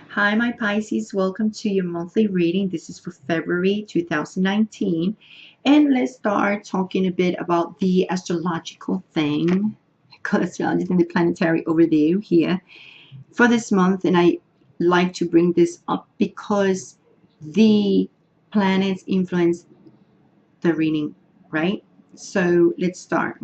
Hi, my Pisces. Welcome to your monthly reading. This is for February 2019. And let's start talking a bit about the astrological thing. I call astrology and the planetary overview here for this month. And I like to bring this up because the planets influence the reading, right? So let's start.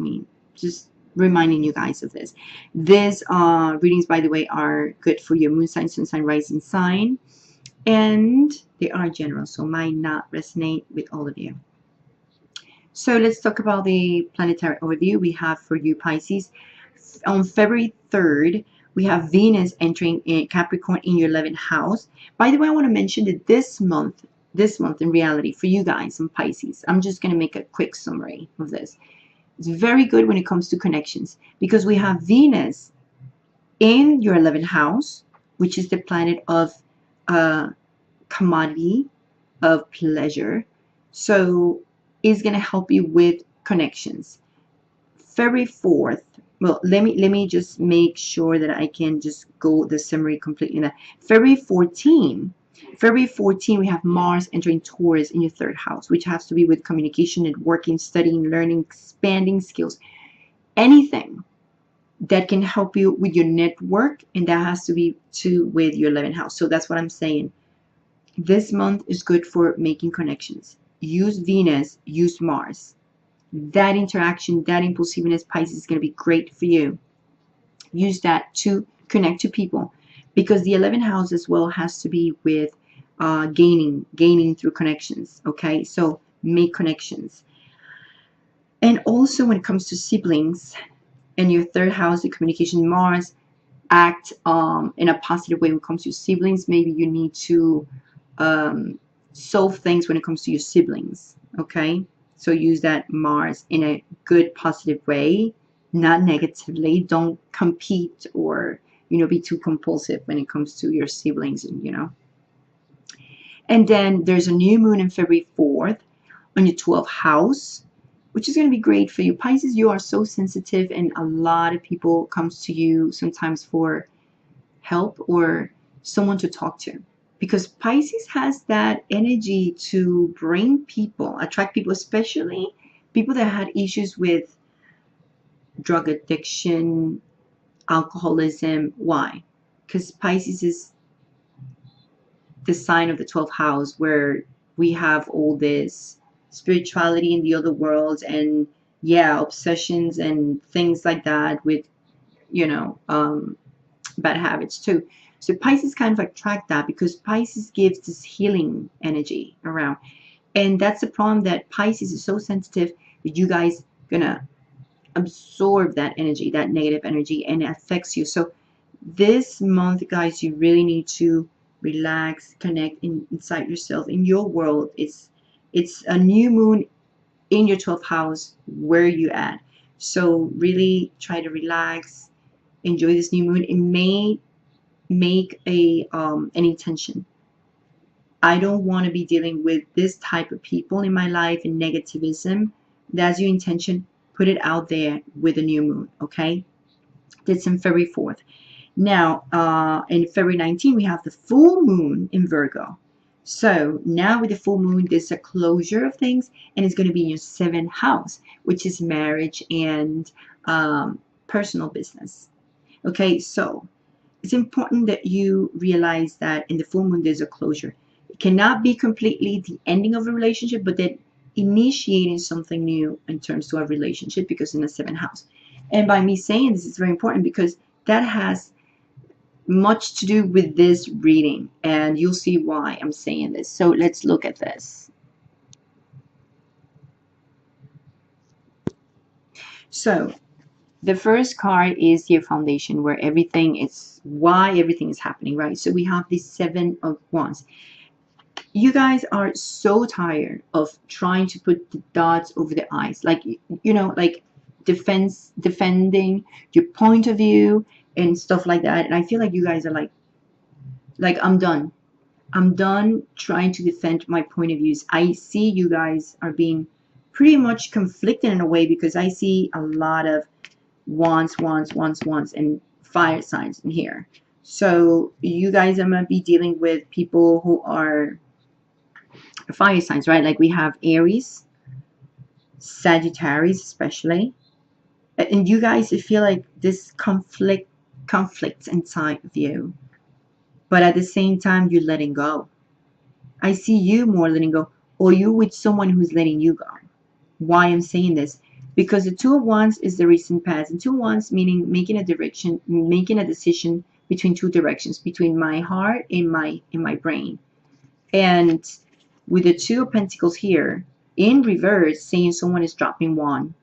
Just reminding you guys of this. These readings, by the way, are good for your moon sign, sun sign, rising sign, and they are general, so might not resonate with all of you. So let's talk about the planetary overview we have for you, Pisces. On February 3rd, we have Venus entering in Capricorn in your 11th house. By the way, I want to mention that this month in reality, for you guys in Pisces, I'm just going to make a quick summary of this. It's very good when it comes to connections because we have Venus in your 11th house, which is the planet of commodity, of pleasure. So it's going to help you with connections. February 4th, well, let me just make sure that I can just go the summary completely. Now, February 14, we have Mars entering Taurus in your 3rd house, which has to be with communication, networking, studying, learning, expanding skills, anything that can help you with your network, and that has to be too with your 11th house. So that's what I'm saying. This month is good for making connections. Use Venus, use Mars. That interaction, that impulsiveness, Pisces, is going to be great for you. Use that to connect to people, because the 11th house as well has to be with gaining through connections. Okay, so make connections. And also when it comes to siblings, in your 3rd house, the communication, Mars, act in a positive way when it comes to siblings. Maybe you need to solve things when it comes to your siblings. Okay, so use that Mars in a good, positive way, not negatively. Don't compete or be too compulsive when it comes to your siblings, and And then there's a new moon in February 4th on your 12th house, which is going to be great for you. Pisces, you are so sensitive, and a lot of people comes to you sometimes for help or someone to talk to, because Pisces has that energy to attract people, especially people that had issues with drug addiction, alcoholism. Why? Because Pisces is the sign of the 12th house, where we have all this spirituality in the other worlds, and obsessions and things like that with bad habits too. So Pisces kind of attract that, because Pisces gives this healing energy around. And that's the problem, that Pisces is so sensitive that you guys gonna absorb that energy, that negative energy, and it affects you. So this month, guys, you really need to relax, connect inside yourself, in your world. It's a new moon in your 12th house, where you at. So really try to relax, enjoy this new moon. It may make an intention. I don't want to be dealing with this type of people in my life and negativism. That's your intention. Put it out there with a new moon. Okay, that's in February 4th. Now, in February 19, we have the full moon in Virgo. So now with the full moon, there's a closure of things, and it's going to be in your 7th house, which is marriage and personal business. Okay, so it's important that you realize that in the full moon, there's a closure. It cannot be completely the ending of a relationship, but then initiating something new in terms to a relationship, because in the 7th house. And by me saying this, is very important, because that has much to do with this reading, and you'll see why I'm saying this. So let's look at this. So the first card is your foundation, where why everything is happening, right? So we have the 7 of Wands. You guys are so tired of trying to put the dots over the i's, like like defending your point of view and stuff like that. And I feel like you guys are like I'm done trying to defend my point of views. I see you guys are being pretty much conflicted in a way, because I see a lot of wands, and fire signs in here. So you guys are going to be dealing with people who are fire signs, right? Like we have Aries, Sagittarius especially. And you guys feel like this conflicts inside of you. But at the same time, you're letting go. I see you more letting go. Or you with someone who's letting you go. Why I'm saying this? Because the Two of Wands is the recent past. And Two of Wands meaning making a decision between two directions, between my heart and my brain. And with the Two of Pentacles here, in reverse, saying someone is dropping one.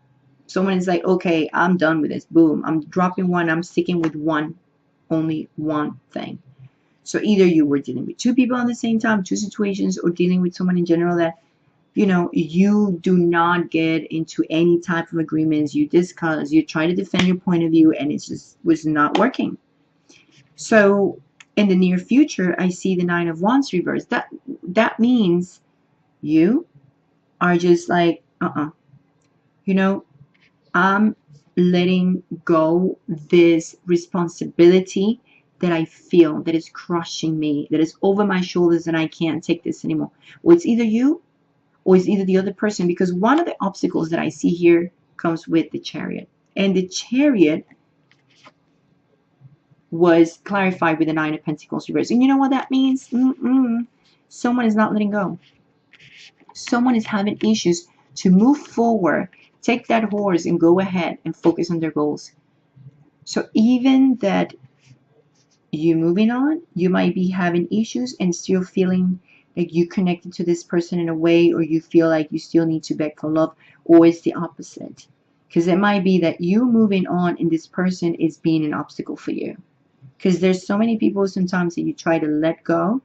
Someone is like, okay, I'm done with this. Boom. I'm dropping one. I'm sticking with one. Only one thing. So either you were dealing with two people at the same time, two situations, or dealing with someone in general that, you know, you do not get into any type of agreements. You discuss, you try to defend your point of view, and it just was not working. So in the near future, I see the Nine of Wands reversed. That means you are just like, you know, I'm letting go this responsibility that I feel that is crushing me, that is over my shoulders, and I can't take this anymore. Or it's either you or it's either the other person, because one of the obstacles that I see here comes with the Chariot. And the Chariot was clarified with the Nine of Pentacles reversed. And you know what that means? Someone is not letting go. Someone is having issues to move forward, take that horse and go ahead and focus on their goals. So even that you moving on, you might be having issues and still feeling like you connected to this person in a way, or you feel like you still need to beg for love, or it's the opposite. Because it might be that you moving on and this person is being an obstacle for you. Because there's so many people sometimes that you try to let go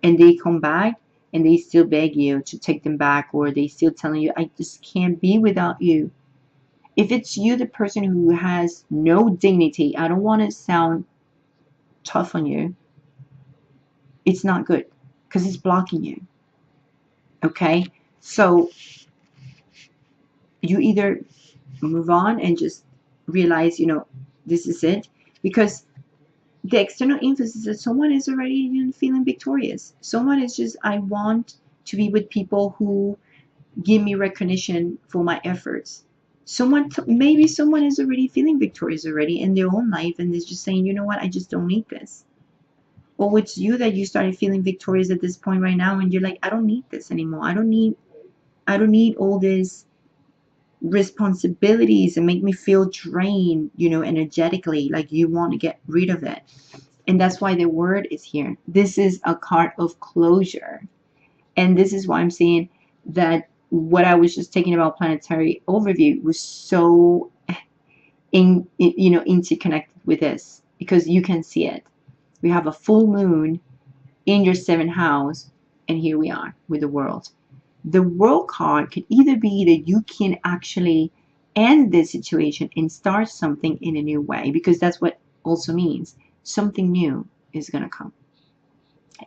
and they come back and they still beg you to take them back, or they still telling you, I just can't be without you. If it's you, the person who has no dignity, I don't want to sound tough on you, it's not good because it's blocking you. Okay, so you either move on and just realize, you know, this is it, because the external influence is that someone is already feeling victorious. Someone is just, I want to be with people who give me recognition for my efforts. Maybe someone is already feeling victorious already in their own life and is just saying, you know what, I just don't need this. Or it's you that you started feeling victorious at this point right now and you're like, I don't need this anymore. I don't need all this responsibilities and make me feel drained, you know, energetically, like you want to get rid of it. And that's why the word is here. This is a card of closure. And this is why I'm saying that what I was just talking about planetary overview was so interconnected with this, because you can see it. We have a full moon in your 7th house, and here we are with the world. The world card could either be that you can actually end this situation and start something in a new way, because that's what also means something new is going to come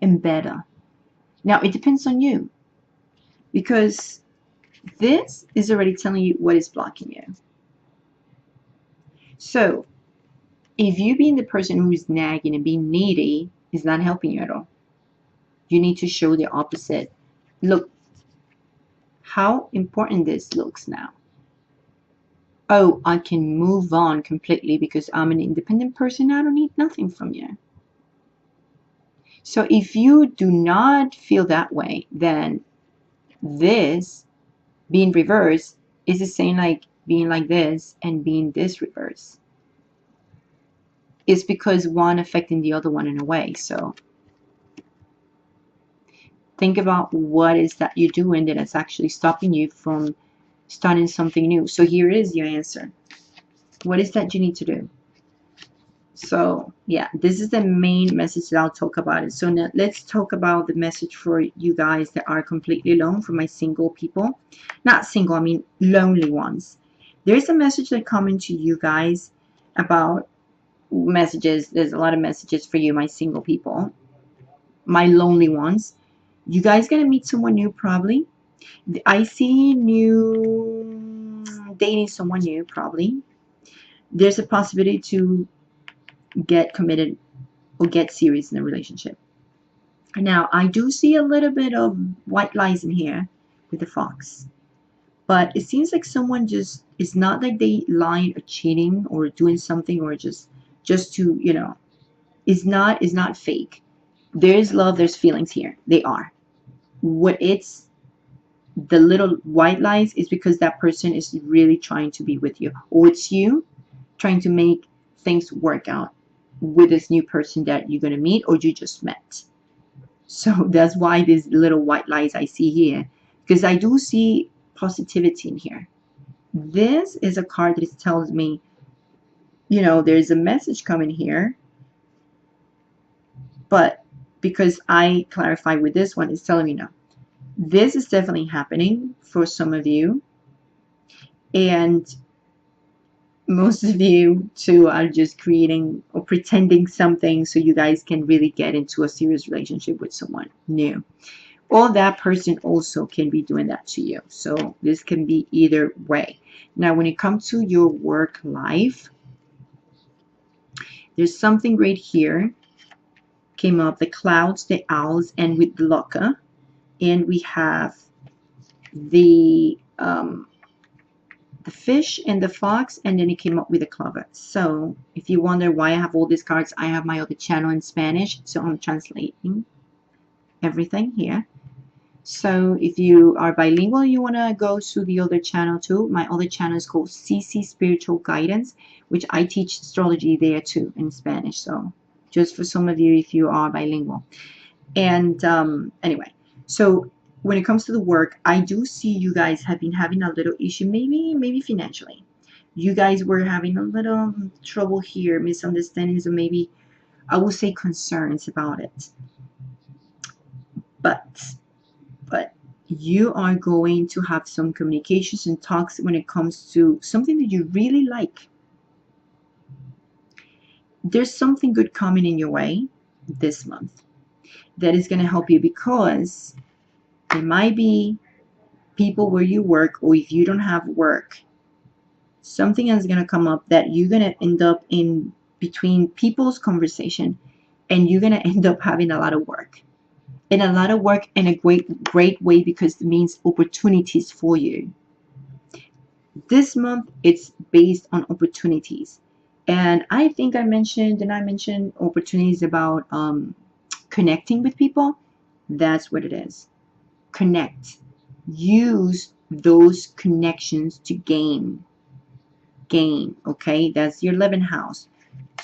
and better. Now it depends on you, because this is already telling you what is blocking you. So if you being the person who is nagging and being needy is not helping you at all, you need to show the opposite. Look how important this looks now. Oh, I can move on completely because I'm an independent person. I don't need nothing from you. So if you do not feel that way, then this being reversed is the same like being like this and being this reverse. It's because one affecting the other one in a way. So think about what is that you're doing that is actually stopping you from starting something new. So here is your answer. What is that you need to do? So yeah, this is the main message that I'll talk about it. So now let's talk about the message for you guys that are completely alone, for my single people. Not single, I mean lonely ones. There's a message that coming to you guys about messages. There's a lot of messages for you, my single people, my lonely ones. You guys gonna meet someone new probably. I see new dating someone new probably. There's a possibility to get committed or get serious in a relationship. Now, I do see a little bit of white lies in here with the fox. But it seems like someone just, it's not like they lying or cheating or doing something or just to, you know, it's not fake. There's love, there's feelings here. They are. What it's the little white lies is because that person is really trying to be with you. Or it's you trying to make things work out with this new person that you're gonna meet or you just met. So that's why these little white lies I see here. Because I do see positivity in here. This is a card that tells me, you know, there's a message coming here. But because I clarify with this one, it's telling me no. This is definitely happening for some of you. And most of you too are just creating or pretending something so you guys can really get into a serious relationship with someone new. Or that person also can be doing that to you. So this can be either way. Now, when it comes to your work life, there's something right here. Came up the clouds, the owls, and with Locka. And we have the fish and the fox, and then it came up with a clover. So if you wonder why I have all these cards, I have my other channel in Spanish, so I'm translating everything here. So if you are bilingual, you want to go to the other channel too. My other channel is called CC Spiritual Guidance, which I teach astrology there too in Spanish. So just for some of you if you are bilingual. And anyway, so when it comes to the work, I do see you guys have been having a little issue, maybe financially. You guys were having a little trouble here, misunderstandings, or maybe I would say concerns about it. But you are going to have some communications and talks when it comes to something that you really like. There's something good coming in your way this month that is going to help you, because there might be people where you work, or if you don't have work, something is going to come up that you're going to end up in between people's conversation, and you're going to end up having a lot of work. And a lot of work in a great way, because it means opportunities for you. This month, it's based on opportunities. And I think I mentioned opportunities about connecting with people. That's what it is. Connect. Use those connections to gain. Okay? That's your 11th house.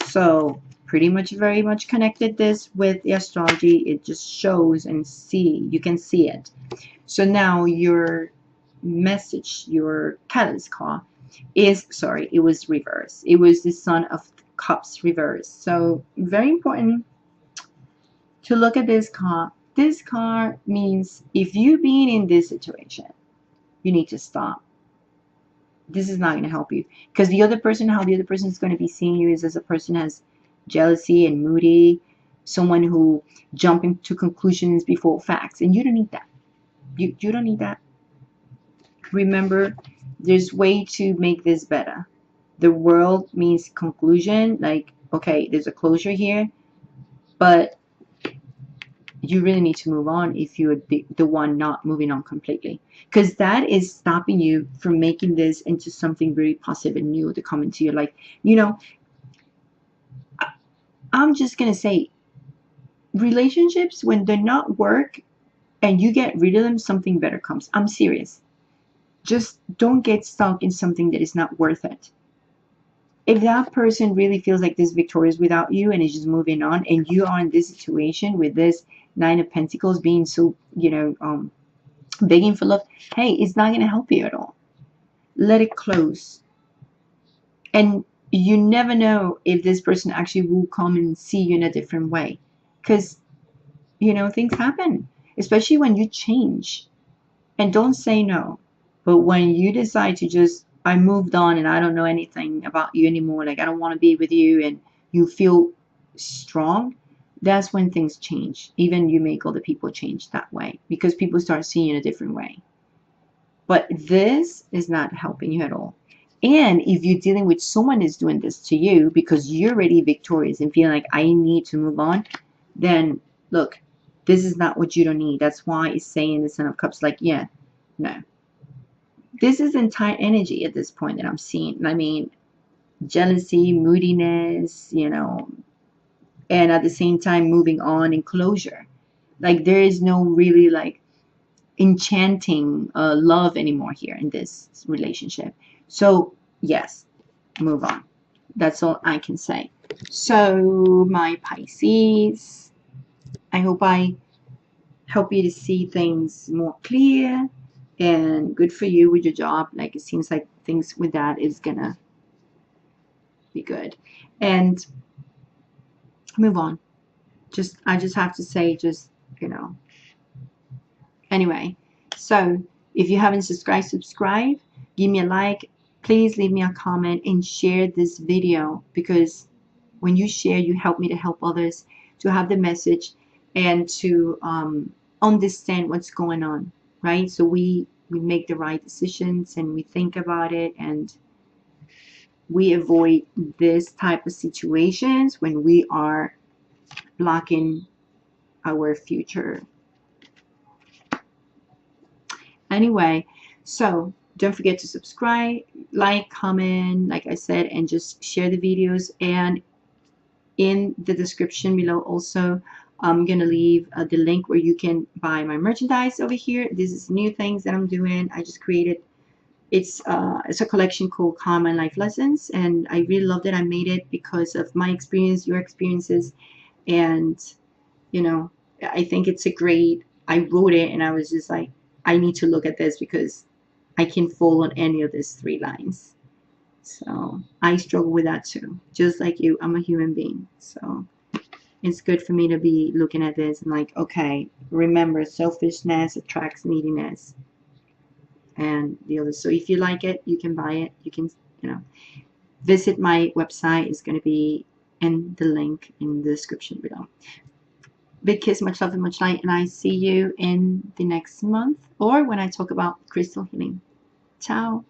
So pretty much very much connected this with the astrology. It just shows and you can see it. So now your message, your catalyst card is, sorry, it was reverse. It was the Son of Cups reverse. So very important to look at this card. This card means if you've been in this situation, you need to stop. This is not going to help you, because the other person, how the other person is going to be seeing you is as a person has jealousy and moody, someone who jumping to conclusions before facts, and you don't need that. You don't need that. Remember, there's way to make this better. The world means conclusion, like, okay, there's a closure here, but you really need to move on if you're the one not moving on completely, because that is stopping you from making this into something very positive and new to come into your life. You know, I'm just gonna say, relationships, when they're not work and you get rid of them, something better comes. I'm serious. Just don't get stuck in something that is not worth it. If that person really feels like this victorious without you and is just moving on, and you are in this situation with this Nine of Pentacles being so, you know, begging for love, hey, it's not going to help you at all. Let it close. And you never know if this person actually will come and see you in a different way, because, you know, things happen, especially when you change. And don't say no. But when you decide to just, I moved on and I don't know anything about you anymore, like I don't want to be with you, and you feel strong, that's when things change. Even you make other people change that way, because people start seeing you in a different way. But this is not helping you at all. And if you're dealing with someone is doing this to you because you're already victorious and feeling like I need to move on, then look, this is not what you don't need. That's why it's saying the Son of Cups, like, yeah, no. This is entire energy at this point that I'm seeing. I mean, jealousy, moodiness, you know, and at the same time moving on and closure. Like there is no really like enchanting love anymore here in this relationship. So yes, move on. That's all I can say. So my Pisces, I hope I help you to see things more clear, and good for you with your job. Like it seems like things with that is gonna be good. And move on. I just have to say, just, you know, anyway. So if you haven't subscribed, subscribe, give me a like, please leave me a comment and share this video, because when you share, you help me to help others to have the message and to understand what's going on, right? So we make the right decisions and we think about it, and we avoid this type of situations when we are blocking our future. Anyway, so don't forget to subscribe, like, comment, like I said, and just share the videos. And in the description below also, I'm gonna leave the link where you can buy my merchandise over here. This is new things that I'm doing. I just created, it's a collection called Common Life Lessons, and I really love that I made it because of my experience, your experiences, and you know, I think it's a great, I wrote it and I was just like, I need to look at this because I can fall on any of these 3 lines. So I struggle with that too, just like you. I'm a human being, so it's good for me to be looking at this and like, okay, remember, selfishness attracts neediness and the others. So if you like it, you can buy it. You can, you know, visit my website. It's going to be in the link in the description below. Big kiss, much love and much light, and I see you in the next month or when I talk about crystal healing. Ciao.